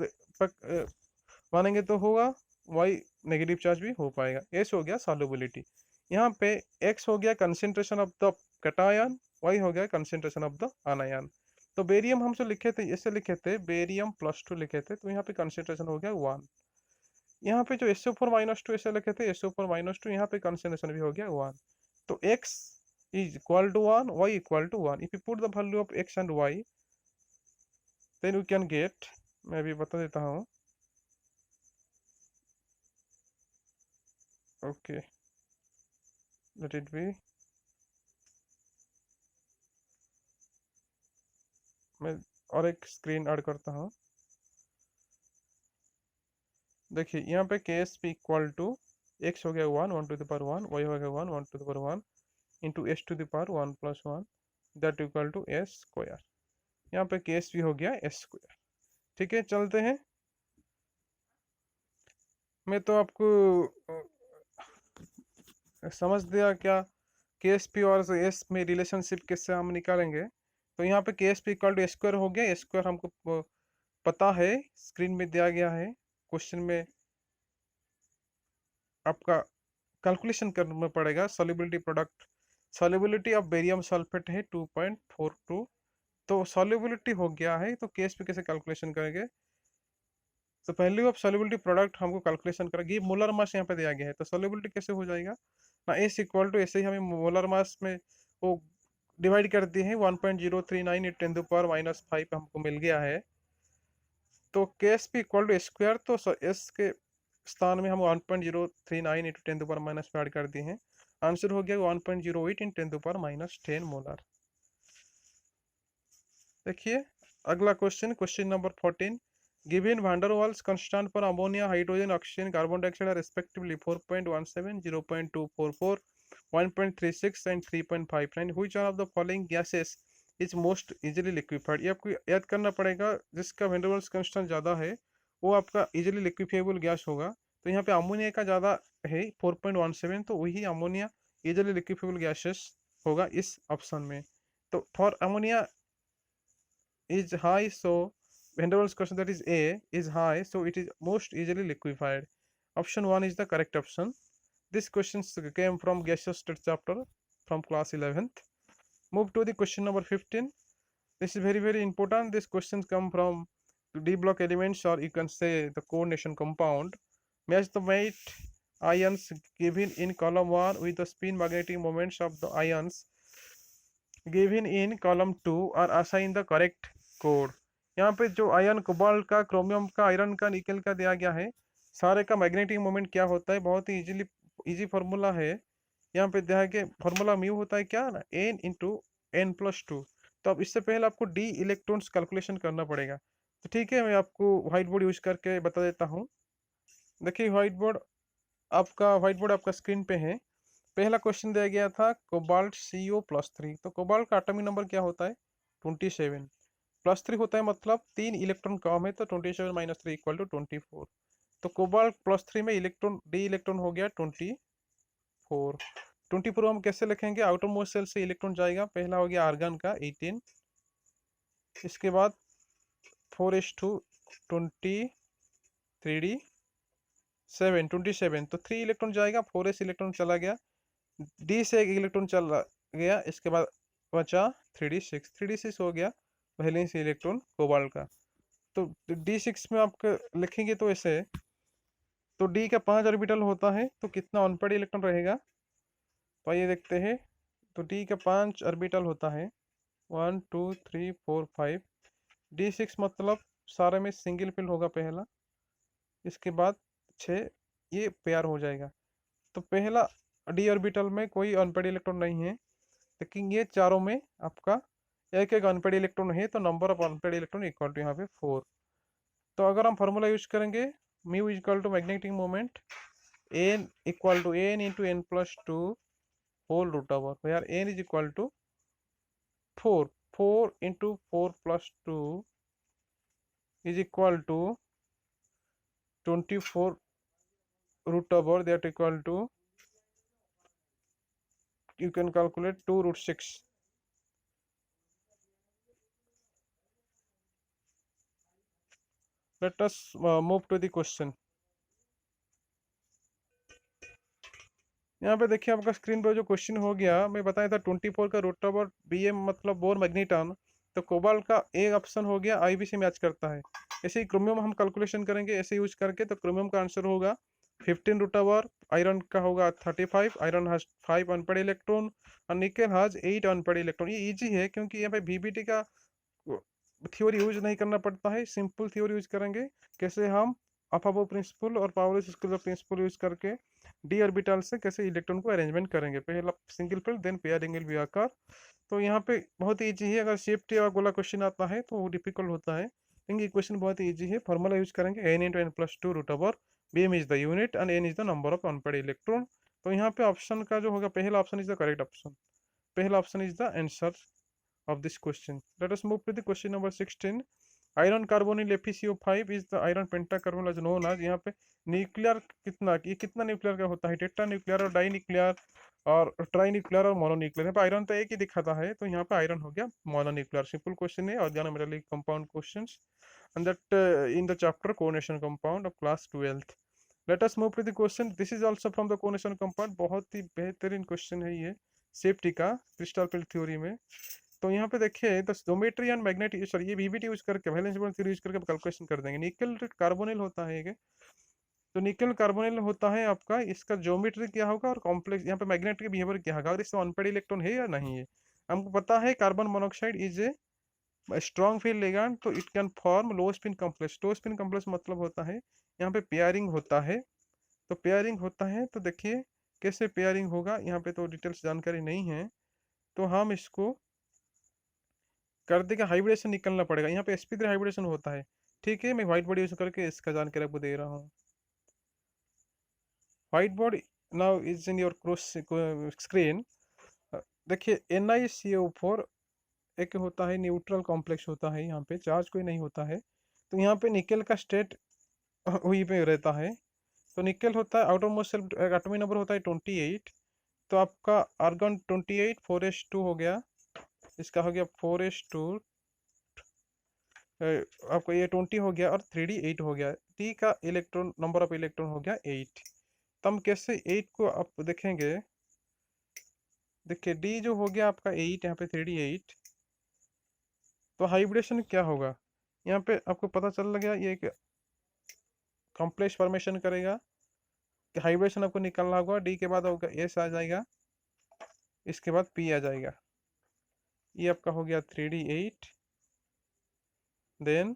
मानेंगे तो होगा, y नेगेटिव चार्ज भी हो पाएगा। s हो गया सॉल्युबिलिटी, यहाँ पे x हो गया concentration of the cation, y हो गया कंसेंट्रेशन ऑफ द आनायन। तो बेरियम हम जो लिखे थे, ऐसे लिखे थे बेरियम +2 लिखे थे, तो यहाँ पे कंसेंट्रेशन हो गया 1। यहाँ पे जो SO4-2 ऐसे लिखे थे SO4-2, यहाँ पे कंसेंट्रेशन भी हो गया 1। तो x is equal to 1, y equal to 1। if you put the value of x and y, then you can get, मैं अभी बता देता हूँ। Okay, late it B. मैं और एक स्क्रीन ऐड करता हूँ। देखिए यहाँ पे KSP इक्वल टू x हो गया 1 1 टू द पावर 1, y हो गया 1 1 to the power 1 into s⁻1 + 1 that equal to s square. यहाँ पे KSP हो गया s स्क्वायर। ठीक है, चलते हैं। मैं तो आपको समझ दिया क्या KSP और S में रिलेशनशिप कैसे हम निकालेंगे। तो यहाँ पे KSP इक्वल टू स्क्वायर हो गया, स्क्वायर हमको पता है, स्क्रीन में दिया गया है। क्वेश्चन में आपका कैलकुलेशन करना पड़ेगा। Solubility product, solubility of barium sulphate है 2.42, तो सॉल्युबिलिटी हो गया है, तो KSP कैसे कैलकुलेशन करेंगे। तो वैल्यू ऑफ सॉल्युबिलिटी प्रोडक्ट हमको कैलकुलेशन करेंगे। मोलर मास यहाँ पे दिया गया है, तो सॉल्युबिलिटी कैसे हो जाएगा ना, S इक्वल टू ऐसे ही हमें मोलर मास में वो डिवाइड कर दिए हैं 1.039 10⁻⁻5 हमको मिल गया है। तो KSP इक्वल टू स्क्वायर, तो S के स्थान में हम 1.039 इंटू 10 पावर माइनस ऐड कर दिए हैं। आंसर हो गया 1.08 इन 10 पावर माइनस 10 मोलर। देखिए अगला question, question number 14। Given van der Waals constant for ammonia, hydrogen, oxygen, carbon dioxide are respectively 4.17, 0.244, 1.36 and 3.59। Which one of the following gases is most easily liquefied. ये आपको याद करना पड़ेगा, जिसका वैन डर वाल्स कांस्टेंट ज़्यादा है वो आपका इजीली लिक्विफाइबल गैस होगा। तो यहाँ पे अमोनिया का ज़्यादा है 4.17, तो वही अमोनिया इजीली लिक्विफाइबल गैसेस होगा इस ऑप्शन में। तो for ammonia is high, so van der Waals constant, that is A, is high, so it is most easily liquefied. Option 1 is the correct option. This question came from gaseous state chapter from class 11th. Move to the question number 15. This is very important. This questions come from D block elements, or you can say the coordination compound. Match the weight ions given in column 1 with the spin magnetic moments of the ions given in column 2 और assign the correct code। यहाँ पे जो ion cobalt का, chromium का, iron का, निकल का दिया गया है, सारे का मैग्नेटिक मोमेंट क्या होता है, बहुत ही इजी फार्मूला है। यहाँ पे दिया गया फार्मूला म्यू होता है क्या ना, n इंटू n+2। तो अब इससे पहले आपको डी इलेक्ट्रॉन्स कैलकुलेशन करना पड़ेगा। तो ठीक है, मैं आपको व्हाइट बोर्ड यूज करके बता देता हूँ। देखिए व्हाइट बोर्ड आपका स्क्रीन पे है। पहला क्वेश्चन दिया गया था कोबाल्ट CO+3। तो कोबाल्ट का एटॉमिक नंबर क्या होता है 27, +3 होता है, मतलब 3 इलेक्ट्रॉन कम है, तो 27 - 3 = 24। तो कोबाल्ट +3 में इलेक्ट्रॉन डी इलेक्ट्रॉन हो गया 24। 24 हम कैसे लिखेंगे, आउटर मोस्ट शेल से इलेक्ट्रॉन जाएगा, पहला हो गया आर्गन का 18, इसके बाद 4s2 27, तो 3 इलेक्ट्रॉन जाएगा, 4s इलेक्ट्रॉन चला गया, डी से एक इलेक्ट्रॉन चला गया, इसके बाद बचा 3d6 हो गया वैलेंस इलेक्ट्रॉन कोबाल्ट का। तो D6 में आप लिखेंगे तो ऐसे, तो डी का 5 ऑर्बिटल होता है, तो कितना अनपेड इलेक्ट्रॉन रहेगा, तो आइए देखते हैं। तो डी का 5 ऑर्बिटल होता है 1 2 3 4 5। D6 मतलब सारे में सिंगल पिल होगा पहला, इसके बाद 6 ये पेयर हो जाएगा। तो पहला डी ऑर्बिटल में कोई अनपेड इलेक्ट्रॉन नहीं है, लेकिन ये चारों में आपका एक एक अनपेड इलेक्ट्रॉन है, तो number of unpaired electron equal to यहाँ पे 4। तो अगर हम फार्मूला यूज करेंगे, mu equal to magnetic moment n equal to n into n+2 whole root over, where n is equal to 4, 4 into 4+2 is equal to 24 root over, that equal to you can calculate 2√6। Let us move to the question। यहाँ पे देखिए आपका screen पर जो question हो गया, मैं बताया था 24 का रूट ओवर Bm मतलब बोर मैग्नेटॉन, तो कोबाल्ट का एक ऑप्शन हो गया IB से मैच करता है। ऐसे ही क्रोमियम हम कैलकुलेशन करेंगे ऐसे यूज करके, तो क्रोमियम का आंसर होगा 15 रूट ओवर, आयरन का होगा 35, आयरन हैज 5 अनपेड इलेक्ट्रॉन और निकेल हैज 8 अनपेड इलेक्ट्रॉन। ये इजी है क्योंकि यहाँ पे VBT का थ्योरी यूज नहीं करना पड़ता है, सिंपल थ्योरी यूज करेंगे। कैसे हम अफाबो प्रिंसिपल और पावलोस प्रिंसिपल यूज करके डी ऑर्बिटल से कैसे इलेक्ट्रॉन को अरेंजमेंट करेंगे, पहला single fill then pairing will be occur. तो यहाँ पे बहुत ही इजी है, अगर सेफ्टी वाला क्वेश्चन आता है तो वो डिफिकल्ट होता है, लेकिन ये क्वेश्चन बहुत ही इजी है। फार्मूला यूज करेंगे n into n+2 root over, Bm is the unit and n is the number of unpaired electron. तो यहाँ पे ऑप्शन का जो होगा पहला option is the correct option, पहला option is the answer of this question. Let us move to the question number 16. Iron carbonyl FeCO5 is the iron pentacarbonyl as known as। यहाँ पे न्यूक्लियर कितना, ये कितना न्यूक्लियर का होता है, tetra nuclear और डाई न्यूक्लियर और ट्राई न्यूक्लियर और मोनो न्यूक्लियर। यहाँ पे आयरन तो एक ही दिखाता है, तो यहाँ पे आयरन हो गया मोनो न्यूक्लियर। सिंपल क्वेश्चन है, organometallic compound questions and that in the chapter coordination compound of class 12th। Let us move to the question। This is also from the coordination compound, बहुत ही बेहतरीन question है ये safety का crystal पिल theory में। तो यहाँ पे देखिए तो ज्योमेट्री एंड मैग्नेटिक, सॉरी ये VBT यूज करके, वैलेंस बॉन्ड थ्योरी यूज करके कैलकुलेशन कर देंगे। निकल कार्बोनिल होता है ये, तो निकल कार्बोनिल होता है आपका, इसका ज्योमेट्री क्या होगा और कॉम्प्लेक्स यहाँ पे मैग्नेटिक बिहेवियर क्या होगा, अगर इसमें अनपेड इलेक्ट्रॉन है या नहीं है। हमको पता है carbon monoxide is a strong field ligand, तो it can form low spin complex. Low spin complex मतलब होता है यहाँ पे पेयरिंग होता है तो पेयरिंग होता है, तो देखिए कैसे पेयरिंग होगा, यहाँ पे तो डिटेल्स जानकारी नहीं है, तो हम इसको कर देगा, हाइब्रिडेशन निकलना पड़ेगा। यहाँ पे sp3 हाइब्रिडेशन होता है। ठीक है, मैं व्हाइट बोर्ड यूज करके इसका जानकारी आपको दे रहा हूँ। White board now is in your cross screen. देखिए NiCO4 एक होता है न्यूट्रल कॉम्प्लेक्स होता है, यहाँ पे चार्ज कोई नहीं होता है। तो यहाँ पे निकेल का स्टेट वही पे रहता है। तो निकेल होता है आउटरमोस्ट सेल्फ एटॉमिक नंबर होता है 28। तो आपका आर्गन 28 4s2 हो गया, इसका हो गया 4s2, आपका ये 20 हो गया और 3d 8 हो गया। टी का इलेक्ट्रॉन नंबर ऑफ इलेक्ट्रॉन हो गया 8। तो हम कैसे 8 को आप देखेंगे, देखिए डी जो हो गया आपका 8, यहाँ पे 3d 8, तो हाइब्रिडेशन क्या होगा, यहाँ पे आपको पता चल गया ये एक कॉम्प्लेक्स फॉर्मेशन करेगा। कि हाइब्रिडेशन आपको निकालना होगा, डी के बाद होगा एस आ जाएगा, इसके बाद पी आ जाएगा। ये आपका हो गया 3d 8, देन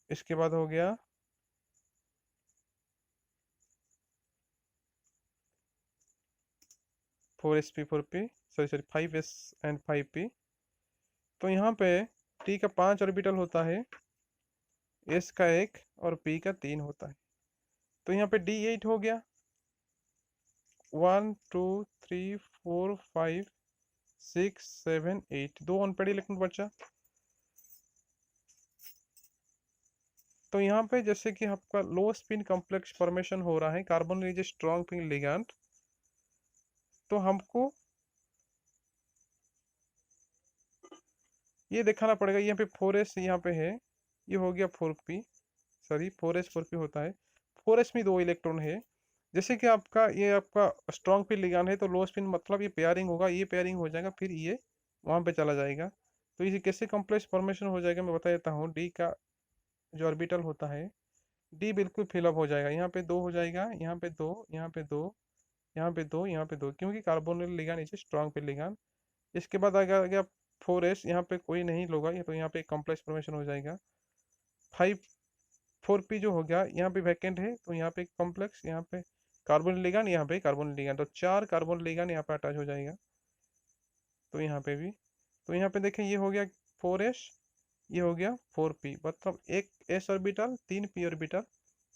इसके बाद हो गया 4sp 4p, sorry 5s and 5p। तो यहाँ पे टी का 5 ऑर्बिटल होता है, एस का 1 और पी का 3 होता है। तो यहाँ पे डी 8 हो गया, 1 2 3 4 5 6 7 8, दो अनपेड इलेक्ट्रॉन बचा। तो यहाँ पे जैसे कि आपका लो स्पिन कॉम्प्लेक्स फॉर्मेशन हो रहा है, carbon is strong pin ligand, तो हमको ये दिखाना पड़ेगा। यहाँ पे 4s यहाँ पे है, ये हो गया 4p, सॉरी 4s 4p होता है। 4s में दो इलेक्ट्रॉन है। जैसे कि आपका ये आपका स्ट्रॉन्ग पिन लिगैंड है, तो लो स्पिन मतलब ये पेयरिंग होगा, ये पेयरिंग हो जाएगा, फिर ये वहाँ पे चला जाएगा। तो इसे कैसे कॉम्प्लेक्स फॉर्मेशन हो जाएगा मैं बता देता हूँ। डी का जो ऑर्बिटल होता है, डी बिल्कुल फिलअप हो जाएगा, यहाँ पे 2 हो जाएगा, यहाँ पे 2, यहाँ पे 2, यहाँ पे 2, यहाँ पे 2, क्योंकि कार्बोनिल लिगैंड इसे स्ट्रॉन्ग पिन लिगैंड। इसके बाद आ गया 4s, यहाँ पे कोई नहीं होगा, ये तो यहाँ पे कॉम्प्लेक्स फॉर्मेशन हो जाएगा। 5 4p जो हो गया, यहाँ पे वैकेंट है, तो यहाँ पे कॉम्प्लेक्स, यहाँ पे कार्बन लिगैंड, यहाँ पे कार्बन लिगैंड, तो 4 कार्बन लिगैंड यहाँ पे अटैच हो जाएगा। तो यहाँ पे भी, तो यहाँ पे देखें ये हो गया 4s, ये हो गया 4p, मतलब एक s ऑर्बिटल 3 p ऑर्बिटल।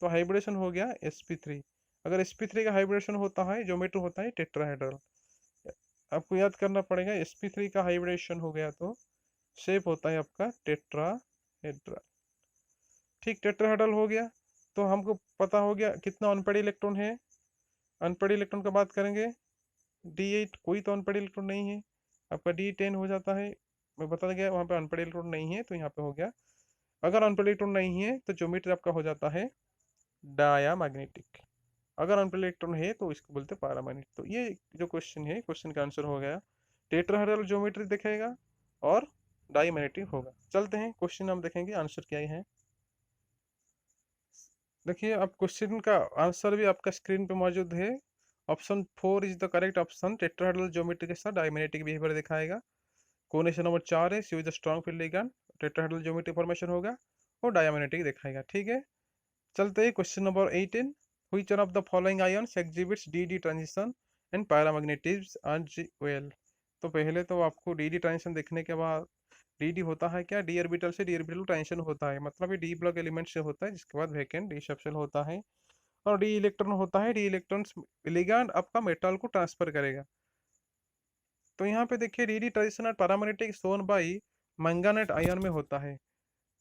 तो हाइब्रिडेशन हो गया sp3। अगर sp3 का हाइब्रिडेशन होता है, ज्योमेट्री होता है टेट्राहेड्रल। आपको याद करना पड़ेगा, sp3 का हाइब्रिडेशन हो गया तो शेप होता है आपका टेट्राहेड्रल। ठीक, टेट्राहेड्रल हो गया। तो हमको पता हो गया कितना अनपेड इलेक्ट्रॉन है। अनपेड इलेक्ट्रॉन का बात करेंगे, D8 कोई तो अनपेड इलेक्ट्रॉन नहीं है, आपका D10 हो जाता है। मैं बता गया वहाँ पे अनपेड इलेक्ट्रॉन नहीं है, तो यहाँ पे हो गया। अगर अनपेड इलेक्ट्रॉन नहीं है तो ज्योमेट्री आपका हो जाता है डायामैग्नेटिक। अगर अनपेड इलेक्ट्रॉन है तो इसको बोलते हैं पैरामैग्नेटिक। तो ये जो क्वेश्चन है, क्वेश्चन का आंसर हो गया टेट्राहेड्रल ज्योमेट्री दिखेगा और डायमैग्नेटिक होगा। चलते हैं क्वेश्चन हम देखेंगे आंसर क्या है। देखिए अब क्वेश्चन का आंसर भी आपका स्क्रीन पे मौजूद है। Option 4 is the correct option. Tetrahedral geometry के साथ डायमैग्नेटिक बिहेवियर दिखाएगा। कोनेशन नंबर 4 है, C is the strong field ligand, tetrahedral geometry formation होगा और डायमैग्नेटिक दिखाएगा। ठीक है, चलते हैं question number 18। Which one of the following ions exhibits d transition and paramagnetism as well. तो पहले तो आपको डी ट्रांजिशन देखने के बाद, डी होता है क्या, डी ऑर्बिटल से डी ऑर्बिटल ट्रांजिशन होता है, मतलब ये डी ब्लॉक एलिमेंट से होता है, जिसके बाद वैकेंट डी सबशेल होता है। और डी इलेक्ट्रॉन होता है, डी इलेक्ट्रॉन लिगैंड आपका मेटल को ट्रांसफर करेगा। तो यहाँ पे देखिए डी ट्रांजिशन और paramagnetic shown by manganate ion में होता है।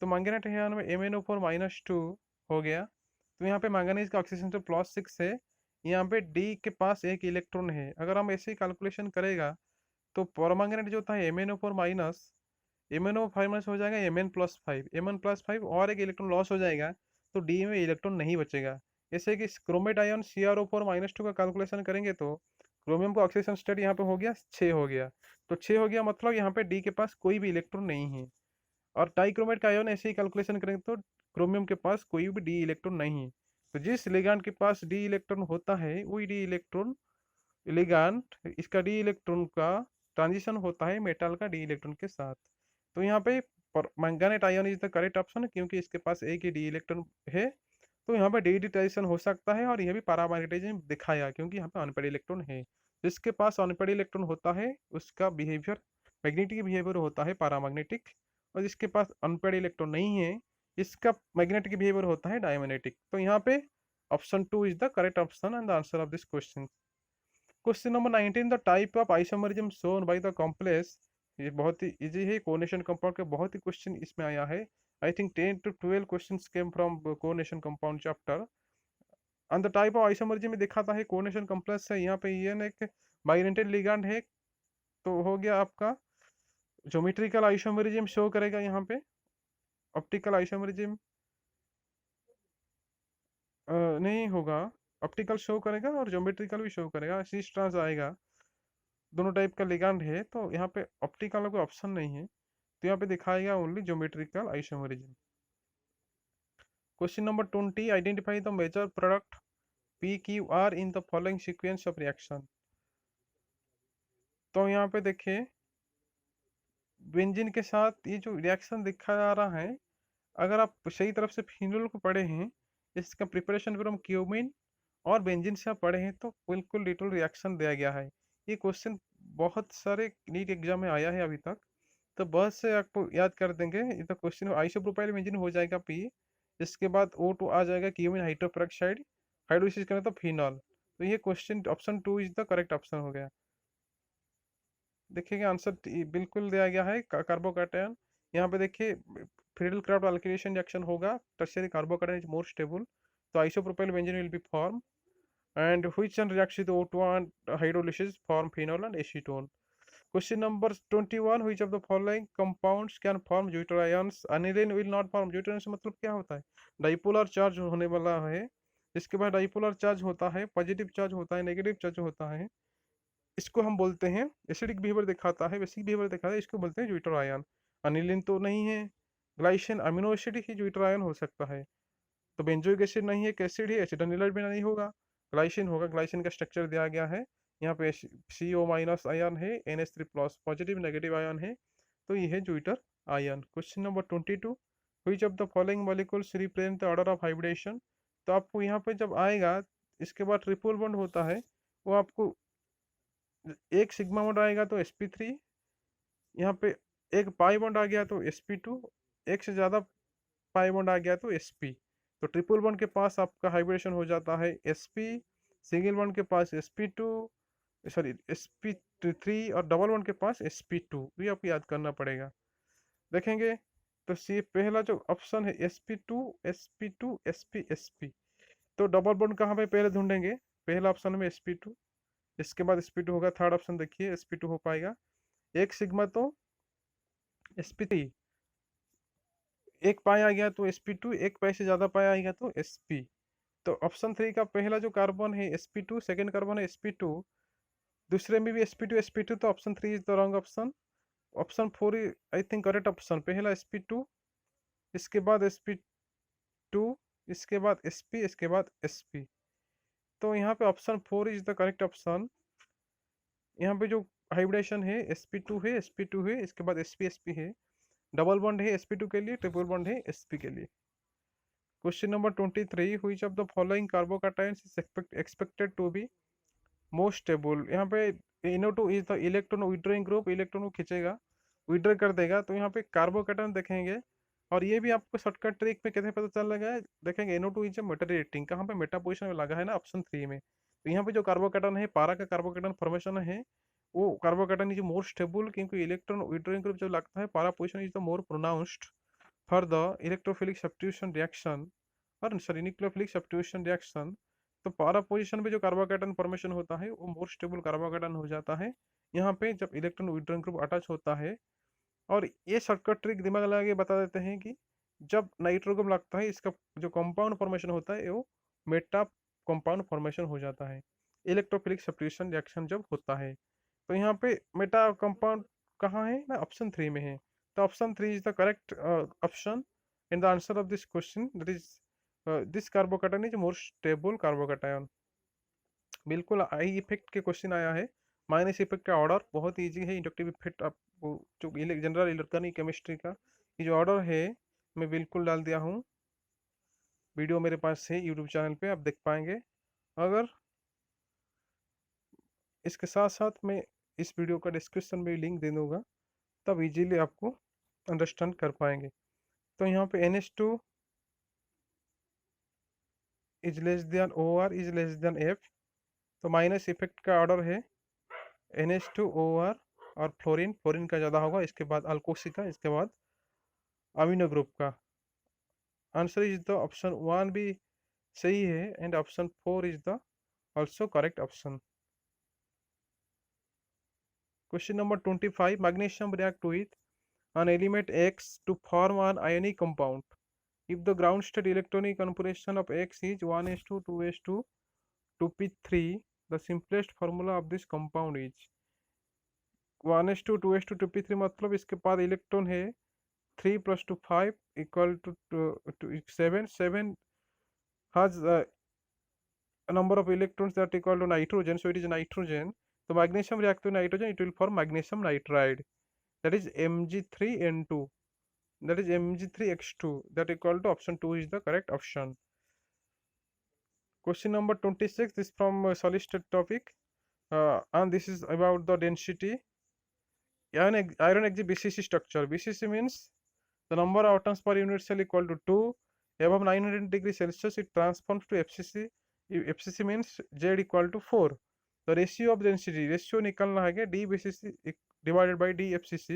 तो मैंगनीज आयन में MnO4 - 2 हो गया। तो यहाँ पे मैंगनीज का ऑक्सीजन तो +6 है, यहाँ पे डी के पास एक इलेक्ट्रॉन है। अगर हम ऐसे ही कैलकुलेशन करेगा तो परमैंगनेट जो होता है MnO4 - हो जाएगा Mn+5, Mn+5 और एक इलेक्ट्रॉन लॉस हो जाएगा, तो डी में इलेक्ट्रॉन नहीं बचेगा। जैसे कि क्रोमेट आयन CrO4 - 2 का कैलकुलेशन करेंगे तो क्रोमियम का ऑक्सीजन स्टेट यहाँ पे हो गया 6 हो गया। तो 6 हो गया, मतलब यहाँ पे डी के पास कोई भी इलेक्ट्रॉन नहीं है। और डाइक्रोमेट का आयन ऐसे ही कैलकुलेशन करेंगे तो क्रोमियम के पास कोई भी डी इलेक्ट्रॉन नहीं है। तो जिस लिगैंड के पास डी इलेक्ट्रॉन होता है वही डी इलेक्ट्रॉन लिगैंड, इसका डी इलेक्ट्रॉन का ट्रांजिशन होता है मेटल का डी इलेक्ट्रॉन के साथ। तो यहाँ पे manganate ion is the correct option, क्योंकि इसके पास एक ही डी इलेक्ट्रॉन है तो यहाँ पे डीडिटाइजेशन हो सकता है और यह भी पैरामैग्नेटिज्म दिखाया, क्योंकि यहाँ पे अनपेड इलेक्ट्रॉन है। जिसके पास अनपेड इलेक्ट्रॉन होता है उसका बिहेवियर मैग्नेटिक बिहेवियर होता है पैरामैग्नेटिक, और जिसके पास अनपेड इलेक्ट्रॉन नहीं है इसका मैग्नेटिक बिहेवियर होता है डायमैग्नेटिक। तो यहाँ पे option 2 is the correct option and the answer of this question. Question number 19, the type of isomerism shown by the complex. ये बहुत ही इजी है, कोऑर्डिनेशन कंपाउंड के बहुत ही क्वेश्चन इसमें आया है। I think 10 to 12 questions came from coordination compound chapter. And the type of isomerism में दिखाता है कोऑर्डिनेशन कॉम्प्लेक्स है, यहाँ पे एन एक बाइलेटरल लिगैंड है, तो हो गया आपका ज्योमेट्रिकल आइसोमरिज्म शो करेगा यहाँ पे। ऑप्टिकल आइसोमरिज्म नहीं होगा, ऑप्टिकल शो करेगा और ज्योमेट्रिकल भी शो करेगा, सी ट्रांस आएगा। दोनों टाइप का लिगैंड है, तो यहाँ पे ऑप्टिकल का कोई ऑप्शन नहीं है, तो यहाँ पे दिखाएगा only geometrical isomerism. Question number 20, identify the major product P Q R in the following sequence of reaction. तो यहाँ पे देखिए बेंजीन के साथ ये जो रिएक्शन दिखा जा रहा है, अगर आप सही तरफ से फिनोल को पढ़े हैं, इसका प्रिपरेशन फ्रॉम क्यूमिन और बेंजीन से आप पढ़े हैं, तो बिल्कुल डिटेल रिएक्शन दिया गया है। ये क्वेश्चन बहुत सारे नीट एग्जाम में आया है अभी तक, तो बहुत से आपको याद कर देंगे। ये तो क्वेश्चन आइसोप्रोपाइल बेंजीन हो जाएगा पी, इसके बाद O2 आ जाएगा क्यूमिन हाइड्रोपेरोक्साइड, हाइड्रोलिसिस करें तो फिनॉल। तो ये question option 2 is the correct option हो गया। देखिएगा आंसर बिल्कुल दिया गया है कार्बोकैटायन। यहाँ पे देखिए फ्रीडल क्राफ्ट अल्किलेशन रिएक्शन होगा, tertiary carbocation is more stable, तो isopropyl benzene will be form and which one reacts with O2 and hydrolysis form phenol and acetone. Question number 21, which of the following compounds can form deuterions? Aniline will not form deuterion से मतलब क्या होता है, dipolar charge होने वाला है। इसके बाद डाइपोलर चार्ज होता है, पॉजिटिव चार्ज होता है, नेगेटिव चार्ज होता है, इसको हम बोलते हैं एसिडिक बिहेवियर दिखाता है, बेसिक बिहेवियर दिखाता है, इसको बोलते हैं ज्यूटर आयन। अनिलिन तो नहीं है, ग्लाइसिन अमीनो एसिड ही ज्यूटर आयन हो सकता है, तो बेंजोइक एसिड नहीं है, एसिड ही, एसिड अनिलाइड भी नहीं होगा, ग्लाइसिन होगा। ग्लाइसिन का स्ट्रक्चर दिया गया है, यहाँ पे CO माइनस आयन है, NH3 plus positive negative ion है, तो ये है zwitter ion. Question number 22, which of the following molecules represent the order of hybridisation. तो आपको यहाँ पे जब आएगा इसके बाद ट्रिपल बॉन्ड होता है, वो आपको एक सिग्मा बॉन्ड आएगा तो sp3, यहाँ पे एक पाई बॉन्ड आ गया तो sp2, एक से ज़्यादा पाई बॉन्ड आ गया तो sp। तो ट्रिपल बॉन्ड के पास आपका हाइब्रिडेशन हो जाता है sp, सिंगल बॉन्ड के पास sp2, सॉरी sp3, और डबल बॉन्ड के पास sp2, भी आपको याद करना पड़ेगा। देखेंगे तो सी पहला जो ऑप्शन है sp2 sp2 sp sp, तो डबल बॉन्ड कहाँ पे पहले ढूंढेंगे, पहला ऑप्शन में sp2, इसके बाद sp2 होगा, थर्ड ऑप्शन देखिए sp2 हो पाएगा। एक सिग्मा तो sp3, एक पाई आ गया तो sp2, एक पाई से ज्यादा पाई आएगा तो sp। तो ऑप्शन 3 का पहला जो कार्बन है sp2, सेकंड कार्बन है sp2, दूसरे में भी sp2 sp2, तो option 3 is the wrong option. Option 4 I think correct option, पहला sp2, इसके बाद sp2, इसके बाद sp, इसके बाद sp। तो यहाँ पे option 4 is the correct option. यहाँ पे जो हाइब्रिडेशन है sp2 है, sp2 है, इसके बाद sp sp है, डबल बॉन्ड है sp2 के लिए, ट्रिपल बॉन्ड है sp के लिए। Question number 23, which of the following carbocations is expected to be most stable. यहाँ पे NO2 is the electron withdrawing group, electron को खींचेगा, विड्रॉ कर देगा, तो यहाँ पे कार्बोकैटायन देखेंगे। और ये भी आपको शॉर्टकट ट्रिक में कैसे पता चल रहा है, देखेंगे NO2 इज मेटा रेटिंग, कहाँ पे मेटा पोजिशन में लगा है ना, ऑप्शन 3 में। तो यहाँ पे जो कार्बोकैटायन है, पारा का कार्बोकैटायन फॉर्मेशन है, वो कार्बोकैटायन इज मोर स्टेबल, क्योंकि इलेक्ट्रॉन विड्रॉइंग ग्रुप जो लगता है, पारा position is the more pronounced for the electrophilic substitution reaction, और सॉरी न्यूक्लियोफिलिक सब्स्टिट्यूशन रिएक्शन। तो पारा पोजिशन पे जो कार्बोकैटायन फॉर्मेशन होता है वो मोर स्टेबल कार्बोकैटायन हो जाता है, यहाँ पे जब इलेक्ट्रॉन विड्रॉइंग ग्रुप अटैच होता है। और ये शॉर्टकट ट्रिक दिमाग लगा के बता देते हैं कि जब नाइट्रो ग्रुप लगता है, इसका जो कंपाउंड फॉर्मेशन होता है वो मेटा कंपाउंड फॉर्मेशन हो जाता है, इलेक्ट्रोफिलिक सब्स्टिट्यूशन रिएक्शन जब होता है। तो यहाँ पे मेटा कंपाउंड कहाँ है ना, ऑप्शन 3 में है, तो option 3 is the correct option in the answer of this question, that is this carbocation is more stable carbocation. बिल्कुल आई इफेक्ट के क्वेश्चन आया है, माइनस इफेक्ट का ऑर्डर बहुत इजी है, इंडक्टिव इफेक्ट आप जो जनरल इलेक्ट्रॉनिक केमिस्ट्री का ये जो ऑर्डर है मैं बिल्कुल डाल दिया हूँ। वीडियो मेरे पास है यूट्यूब चैनल पे, आप देख पाएंगे। अगर इसके साथ साथ मैं इस वीडियो का डिस्क्रिप्शन में लिंक दे दूंगा, तब इजीली आपको अंडरस्टैंड कर पाएंगे। तो यहाँ पे NH2 is less than OR is less than F, तो माइनस इफेक्ट का ऑर्डर है NH2 OR और फ्लोरीन, फ्लोरीन का ज़्यादा होगा, इसके बाद अल्कोसी का, इसके बाद अमीनो ग्रुप का। आंसर इज द ऑप्शन 1 भी सही है and option 4 is the also correct option. Question number 25. Magnesium react with an element X to form an ionic compound. If the ground state electronic configuration of X is 1s2 2s2 2p3, the simplest formula of this compound is 1s2 2s2 2p3, मतलब इसके पास electron है 3 + 2 5 equal to 7. 7 has a number of electrons that equal to nitrogen, so it is nitrogen. So magnesium react with nitrogen, it will form magnesium nitride, that is Mg3N2, that is Mg3x2, that equal to option 2 is the correct option. Question number 26, this from solid state topic, and this is about the density. Iron exit BCC structure. BCC means the number of atoms per unit cell equal to 2. Above 900 degrees Celsius, it transforms to FCC. FCC means Z equal to 4. The ratio of density, ratio निकालना है D BCC divided by D FCC.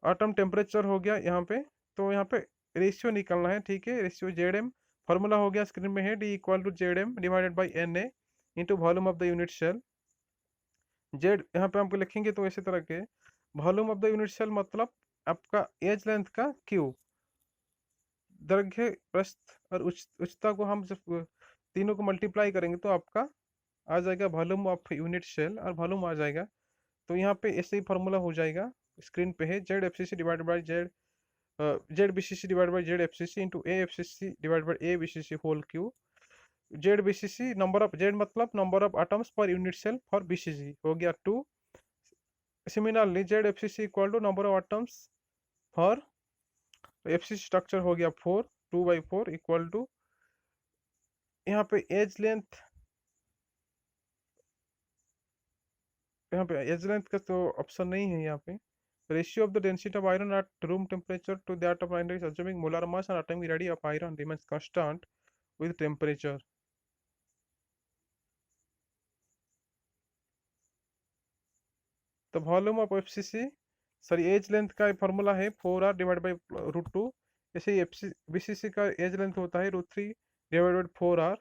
Atom temperature हो गया यहाँ पे, तो यहाँ पे ratio निकालना है, ठीक है। रेशियो जेड फार्मूला हो गया स्क्रीन में है, D equal to Z divided by NA into volume of the unit cell. Z यहाँ पे हमको लिखेंगे तो इसी तरह के volume of the unit cell मतलब आपका एज लेंथ का क्यू, दैर्घ्य प्रस्थ और उच्चता को हम जब तीनों को मल्टीप्लाई करेंगे तो आपका आ जाएगा वॉल्यूम ऑफ यूनिट सेल और वॉल्यूम आ जाएगा। तो यहाँ पे ऐसे ही फार्मूला हो जाएगा, स्क्रीन पे है Z FCC divided by Z BCC divided by Z FCC into A FCC divided by A BCC whole cube. Z BCC number of Z मतलब number of atoms per unit cell for BCC हो गया 2। Similarly Z FCC equal to number of atoms for FCC structure हो गया 4, 2/4 equal to यहाँ पे as length, यहाँ पे as length का तो ऑप्शन नहीं है। यहाँ पे ratio of the density of iron at room temperature to that of iron is assuming molar mass and atomic radii of iron remains constant with temperature. तो volume of FCC sorry edge length का formula है 4r divide by √2। ऐसे ही BCC का edge length होता है √3 divide by 4r।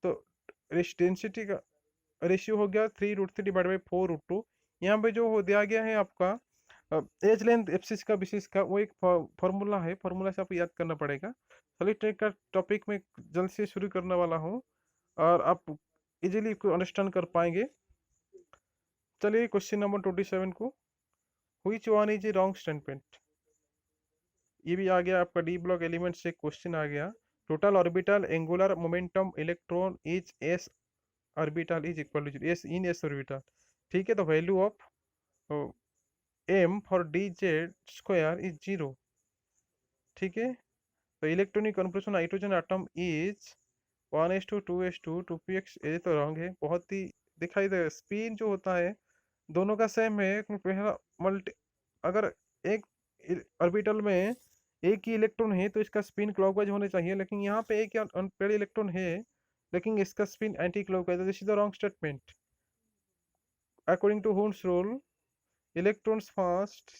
तो density का रेशियो हो गया 3 √3 डिवाइड बाई 4 √2। यहाँ पे जो हो दिया गया है आपका एज लेंथ FCC का BCC का, वो एक फॉर्मूला है, फॉर्मूला से आपको याद करना पड़ेगा। सॉलिड स्टेट का टॉपिक में जल्द से शुरू करने वाला हूँ और आप इजीली इसको अंडरस्टैंड कर पाएंगे। चलिए क्वेश्चन नंबर 27 को, which one is a wrong statement. ये भी आ गया आपका डी ब्लॉक एलिमेंट से क्वेश्चन आ गया। Total orbital angular momentum electron is S orbital is equal to S in S orbital, ठीक है। तो value of M for dz square is 0, ठीक है। तो electronic confirmation nitrogen atom is 1s2 2s2 2px, ये तो रॉन्ग है, बहुत ही दिखाई दे। स्पिन जो होता है दोनों का सेम है, पहला मल्टी, अगर एक ऑर्बिटल में एक ही इलेक्ट्रॉन है तो इसका स्पिन क्लॉकवाइज होने चाहिए, लेकिन यहाँ पे एक अनपेड इलेक्ट्रॉन है लेकिन इसका spin anti clockwise, this is the wrong statement. According to Hund's rule, electrons first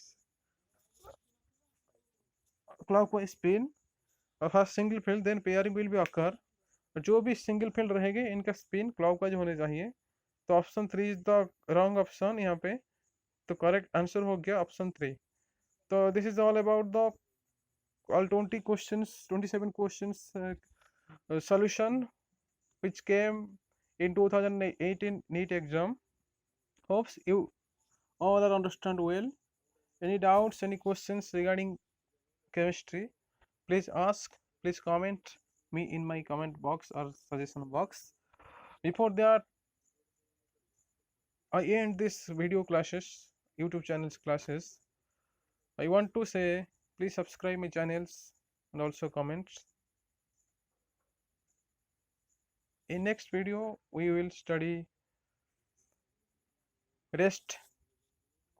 clockwise spin first single field then pairing will be occur, जो भी सिंगल फील्ड रहेंगे इनका स्पिन क्लॉकवाइज होने चाहिए। तो option 3 is the wrong option यहाँ पे, तो करेक्ट आंसर हो गया ऑप्शन 3। तो this is all about the all 20 questions, 27 questions solution which came in 2018 NEET exam. Hopes you all are understand well. Any doubts, any questions regarding chemistry, please ask, please comment me in my comment box or suggestion box. Before that, I end this video classes, YouTube channels classes. I want to say please subscribe my channels and also comments. In next video we will study rest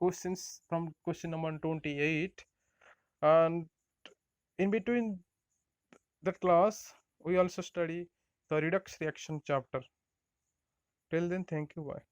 questions from question number 28, and in between that class we also study the redox reaction chapter. Till then, thank you, bye.